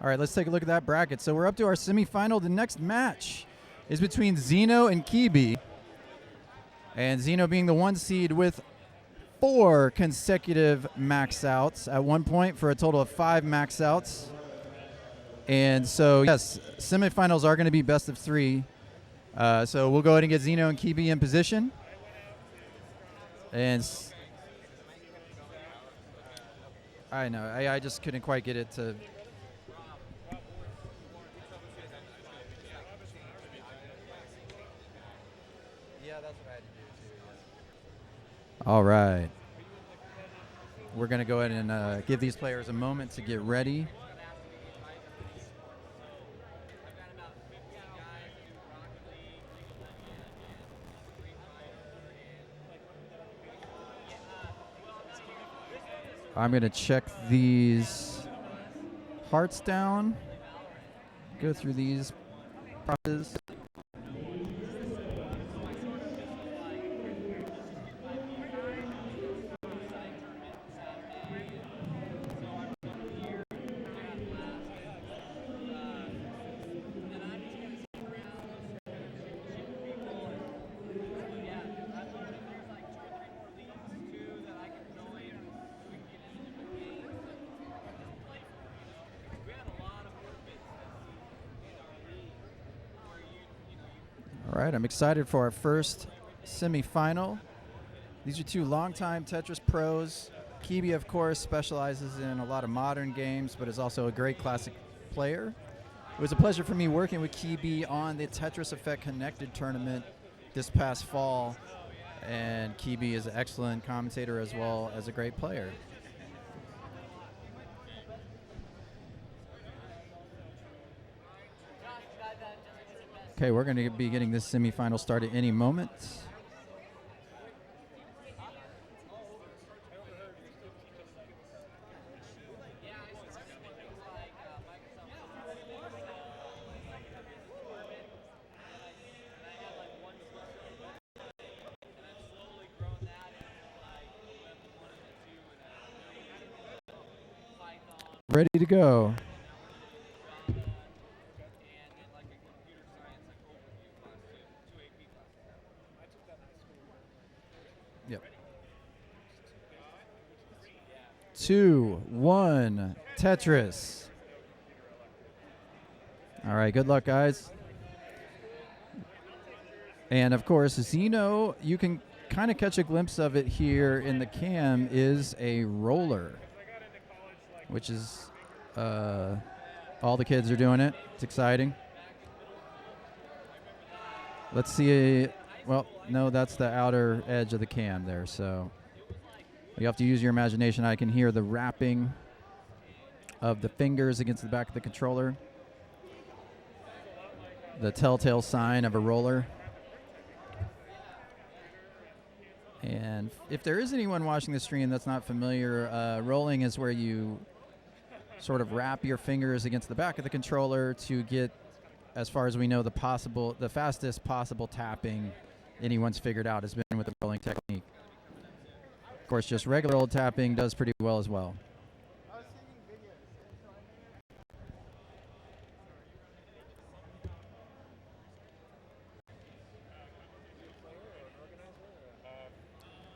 Speaker 1: All right, let's take a look at that bracket. So we're up to our semifinal. The next match is between Zeno and Kibi. And Zeno being the 1 seed with 4 consecutive max outs at one point for a total of 5 max outs. And so, yes, semifinals are going to be best of 3. So we'll go ahead and get Zeno and Kibi in position. And I know, I just couldn't quite get it to... All right. We're going to go ahead and give these players a moment to get ready. I'm going to check these hearts down, go through these processes. All right, I'm excited for our first semifinal. These are two longtime Tetris pros. Kibi, of course, specializes in a lot of modern games, but is also a great classic player. It was a pleasure for me working with Kibi on the Tetris Effect Connected tournament this past fall, and Kibi is an excellent commentator as well as a great player. Okay, we're going to be getting this semifinal started any moment. Ready to go. Yep. 2, 1, Tetris. All right, good luck, guys. And of course, Zeno, you can kind of catch a glimpse of it here in the cam, is a roller, which is all the kids are doing it. It's exciting. Let's see. Well, no, that's the outer edge of the cam there, so you have to use your imagination. I can hear the rapping of the fingers against the back of the controller, the telltale sign of a roller. And if there is anyone watching the stream that's not familiar, rolling is where you sort of wrap your fingers against the back of the controller to get, as far as we know, the fastest possible tapping anyone's figured out has been with the rolling technique. Of course, just regular old tapping does pretty well as well.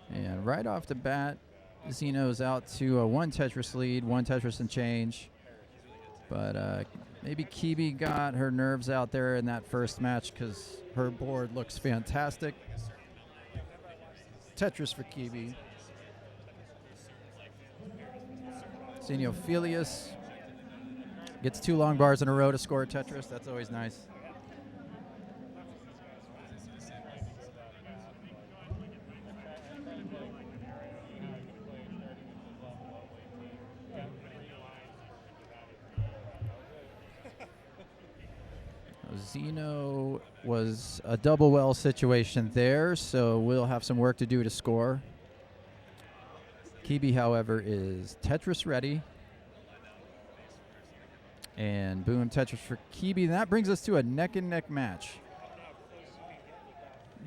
Speaker 1: And right off the bat, Zeno's out to a 1 Tetris lead, 1 Tetris and change. But maybe Kibi got her nerves out there in that first match because her board looks fantastic. Tetris for Kibi. Xenophilius gets 2 long bars in a row to score a Tetris. That's always nice. Zeno was a double well situation there, so we'll have some work to do to score. Kibi, however, is Tetris ready. And boom, Tetris for Kibi. And that brings us to a neck-and-neck match.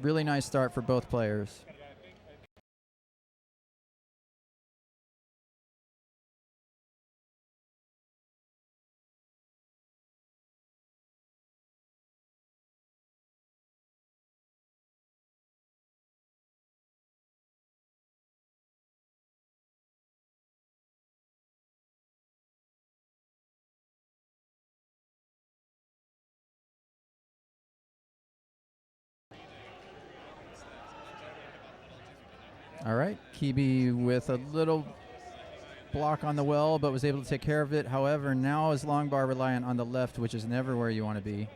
Speaker 1: Really nice start for both players. All right, Kibi with a little block on the well, but was able to take care of it. However, now is long bar reliant on the left, which is never where you want to be.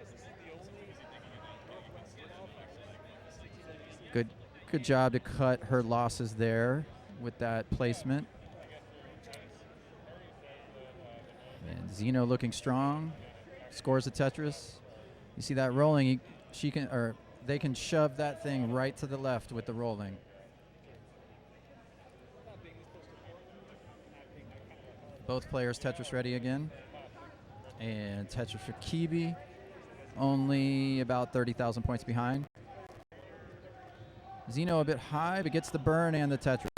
Speaker 1: Good job to cut her losses there with that placement. And Zeno looking strong, scores a Tetris. You see that rolling? They can shove that thing right to the left with the rolling. Both players Tetris ready again. And Tetris for Kibi, only about 30,000 points behind. Zeno a bit high, but gets the burn and the Tetris.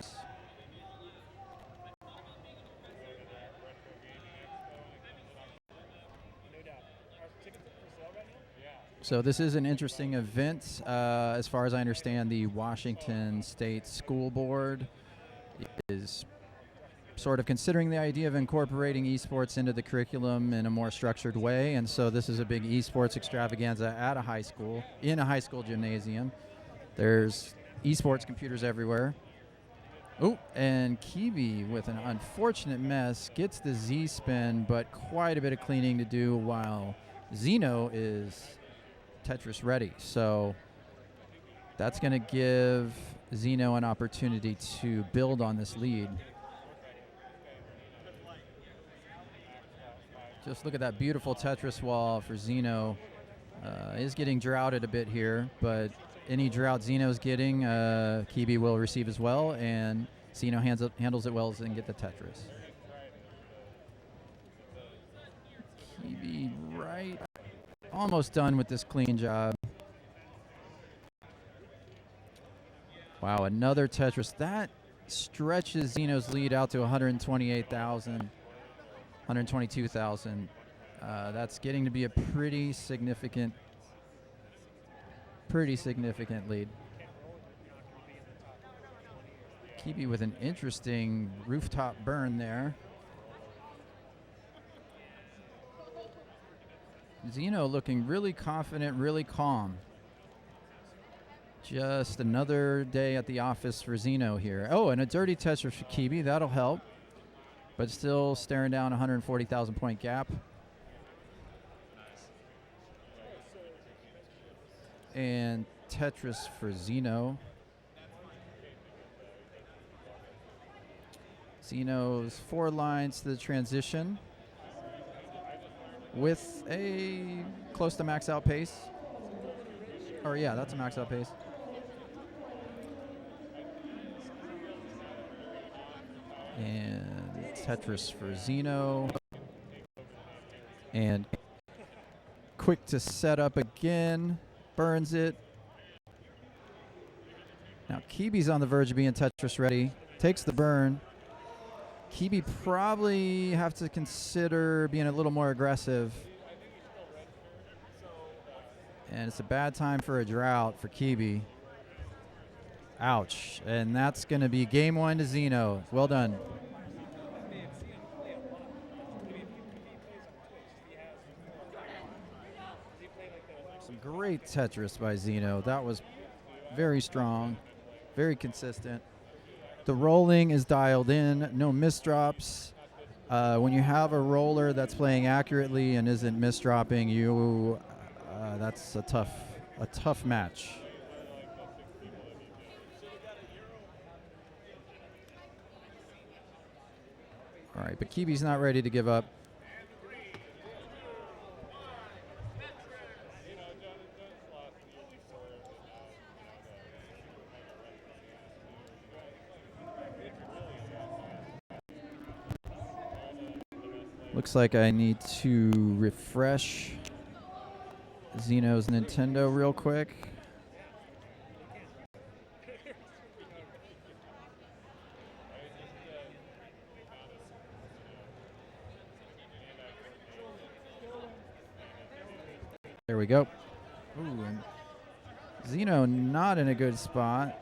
Speaker 1: So this is an interesting event. As far as I understand, the Washington State School Board is sort of considering the idea of incorporating esports into the curriculum in a more structured way. And so this is a big esports extravaganza at a high school, in a high school gymnasium. There's esports computers everywhere. Oh, and Kibi with an unfortunate mess gets the Z spin, but quite a bit of cleaning to do while Zeno is Tetris ready. So that's going to give Zeno an opportunity to build on this lead. Just look at that beautiful Tetris wall for Zeno. Is getting droughted a bit here, but any drought Zeno's getting, Kibi will receive as well, and Zeno handles it well and get the Tetris. Kibi right, almost done with this clean job. Wow, another Tetris. That stretches Zeno's lead out to 128,000, 122,000. That's getting to be a pretty significant lead. Kibi with an interesting rooftop burn there. Zeno looking really confident, really calm. Just another day at the office for Zeno here. Oh, and a dirty Tetris for Kibi. That'll help. But still staring down 140,000 point gap. And Tetris for Zeno. Zeno's 4 lines to the transition with a close to max out pace. Or yeah, that's a max out pace. And Tetris for Zeno. And quick to set up again. Burns it. Now Kibi's on the verge of being Tetris ready. Takes the burn. Kibi probably have to consider being a little more aggressive. And it's a bad time for a drought for Kibi. Ouch. And that's going to be game 1 to Zeno. Well done. Some great Tetris by Zeno. That was very strong, very consistent. The rolling is dialed in, no misdrops. When you have a roller that's playing accurately and isn't misdropping, that's a tough match. All right, but Kibi's not ready to give up. Looks like I need to refresh Zeno's Nintendo real quick. There we go. Ooh, and Zeno not in a good spot.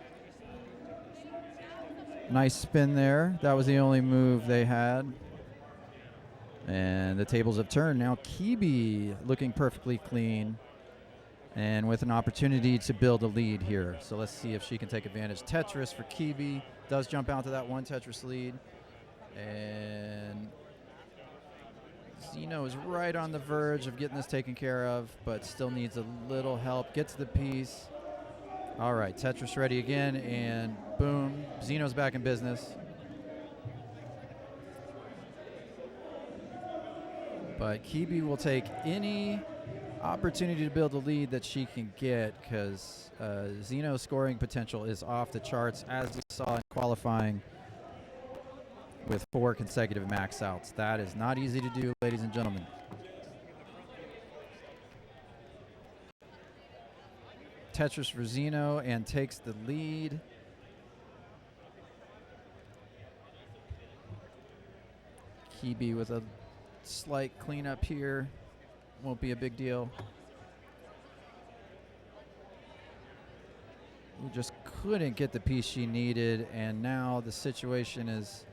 Speaker 1: Nice spin there. That was the only move they had. And the tables have turned. Now Kibi looking perfectly clean and with an opportunity to build a lead here. So let's see if she can take advantage. Tetris for Kibi. Does jump out to that 1 Tetris lead. And Zeno is right on the verge of getting this taken care of, but still needs a little help. Gets the piece. All right, Tetris ready again, and boom, Zeno's back in business. But Kibi will take any opportunity to build a lead that she can get because Zeno's scoring potential is off the charts, as we saw in qualifying. with 4 consecutive max outs. That is not easy to do, ladies and gentlemen. Tetris for Zeno and takes the lead. Kibi with a slight cleanup here. Won't be a big deal. Who just couldn't get the piece she needed, and now the situation is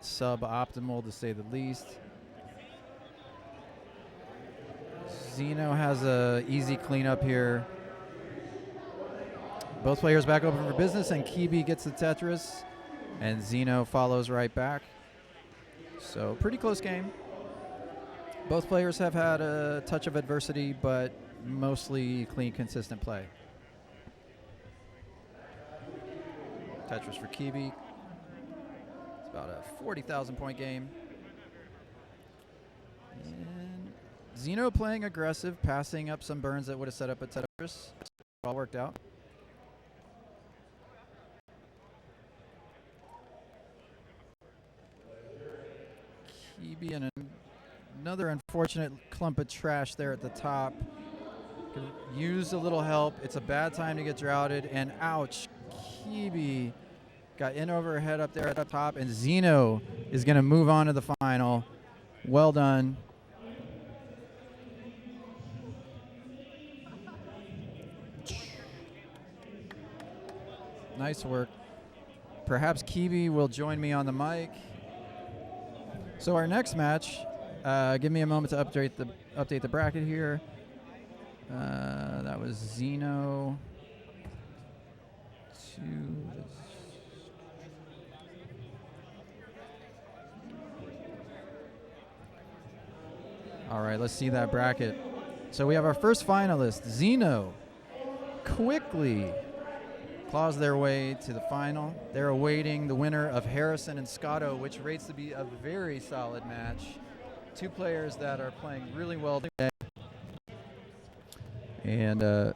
Speaker 1: suboptimal to say the least. Zeno has a easy cleanup here. Both players back open for business, and Kibi gets the Tetris, and Zeno follows right back. So pretty close game. Both players have had a touch of adversity, but mostly clean, consistent play. Tetris for Kibi. It's about a 40,000 point game. And Zeno playing aggressive, passing up some burns that would have set up a Tetris. All worked out. Kibi and another unfortunate clump of trash there at the top. Could use a little help. It's a bad time to get droughted, and ouch. Kibi got in over her head up there at the top, and Zeno is going to move on to the final. Well done. Nice work. Perhaps Kibi will join me on the mic. So our next match, give me a moment to update the bracket here. That was Zeno. All right, let's see that bracket. So we have our first finalist, Zeno, quickly claws their way to the final. They're awaiting the winner of Harrison and Scotto, which rates to be a very solid match. 2 players that are playing really well today. And we're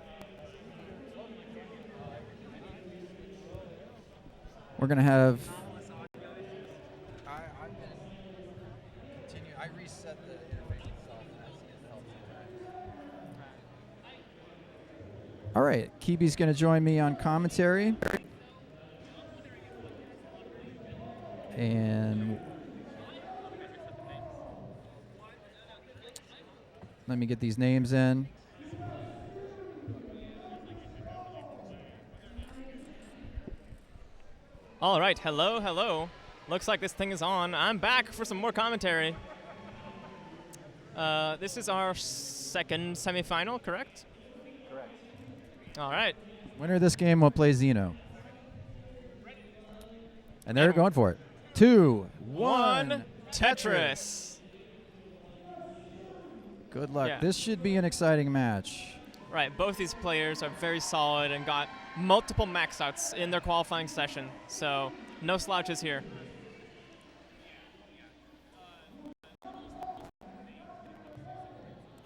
Speaker 1: going to have... I reset the interface itself, and I see it helps sometimes. All right, Kibi's going to join me on commentary. And let me get these names in.
Speaker 2: All right, hello, hello. Looks like this thing is on. I'm back for some more commentary. This is our second semifinal, correct?
Speaker 1: Correct.
Speaker 2: All right.
Speaker 1: Winner of this game will play Zeno. And they're going for it. 2, 1,
Speaker 2: Tetris.
Speaker 1: Good luck.
Speaker 2: Yeah.
Speaker 1: This should be an exciting match.
Speaker 2: Right, both these players are very solid and got multiple max outs in their qualifying session, so no slouches here.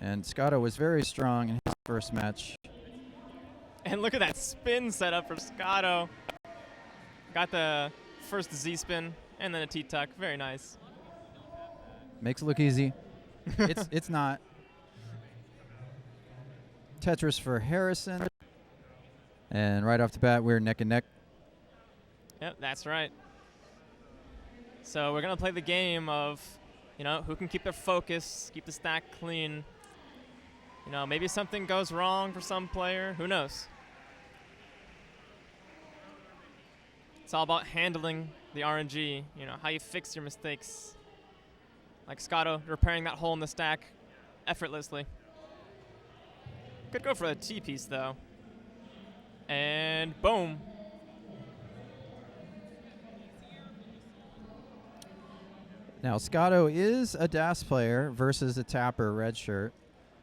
Speaker 1: And Scotto was very strong in his first match.
Speaker 2: And look at that spin set up for Scotto. Got the first Z spin and then a T-tuck. Very nice.
Speaker 1: Makes it look easy. It's not. Tetris for Harrison. And right off the bat, we're neck and neck.
Speaker 2: Yep, that's right. So we're going to play the game of, who can keep their focus, keep the stack clean. Maybe something goes wrong for some player. Who knows? It's all about handling the RNG, how you fix your mistakes. Like Scotto repairing that hole in the stack effortlessly. Could go for a T-piece, though. And boom.
Speaker 1: Now, Scotto is a DAS player versus a Tapper red shirt.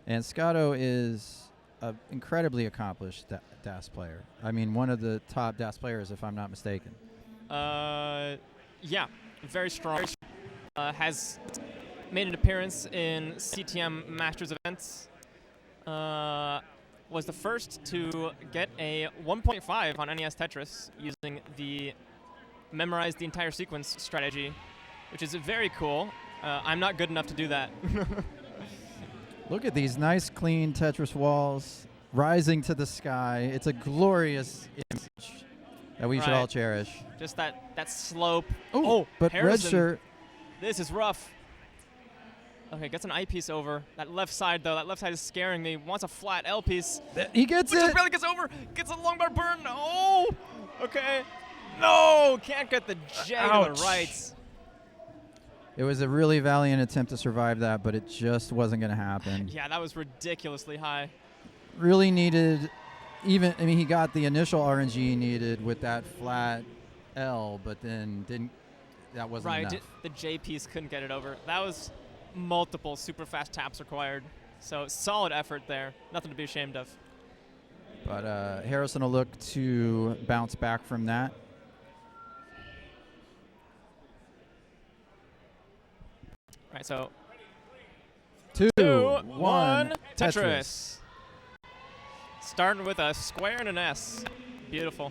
Speaker 1: And Scotto is an incredibly accomplished DAS player. I mean, one of the top DAS players, if I'm not mistaken.
Speaker 2: Yeah, very strong. Has made an appearance in CTM Masters events. Was the first to get a 1.5 on NES Tetris using the memorize the entire sequence strategy, which is very cool. I'm not good enough to do that.
Speaker 1: Look at these nice, clean Tetris walls rising to the sky. It's a glorious image that we should all cherish.
Speaker 2: Just that slope.
Speaker 1: Ooh,
Speaker 2: Oh,
Speaker 1: but
Speaker 2: Harrison,
Speaker 1: red shirt.
Speaker 2: This is rough. Okay, gets an eyepiece over. That left side, though, that left side is scaring me. Wants a flat L piece.
Speaker 1: He gets
Speaker 2: Which
Speaker 1: it.
Speaker 2: just barely gets over. Gets a long bar burn. Oh, okay. No, can't get the J to the right.
Speaker 1: It was a really valiant attempt to survive that, but it just wasn't going to happen.
Speaker 2: Yeah, that was ridiculously high.
Speaker 1: Really needed, he got the initial RNG he needed with that flat L, but then that wasn't enough.
Speaker 2: The J piece couldn't get it over. That was multiple super fast taps required. So solid effort there. Nothing to be ashamed of.
Speaker 1: But Harrison will look to bounce back from that.
Speaker 2: All right, so
Speaker 1: 2,
Speaker 2: 1,
Speaker 1: 1,
Speaker 2: Tetris. Starting with a square and an S. Beautiful.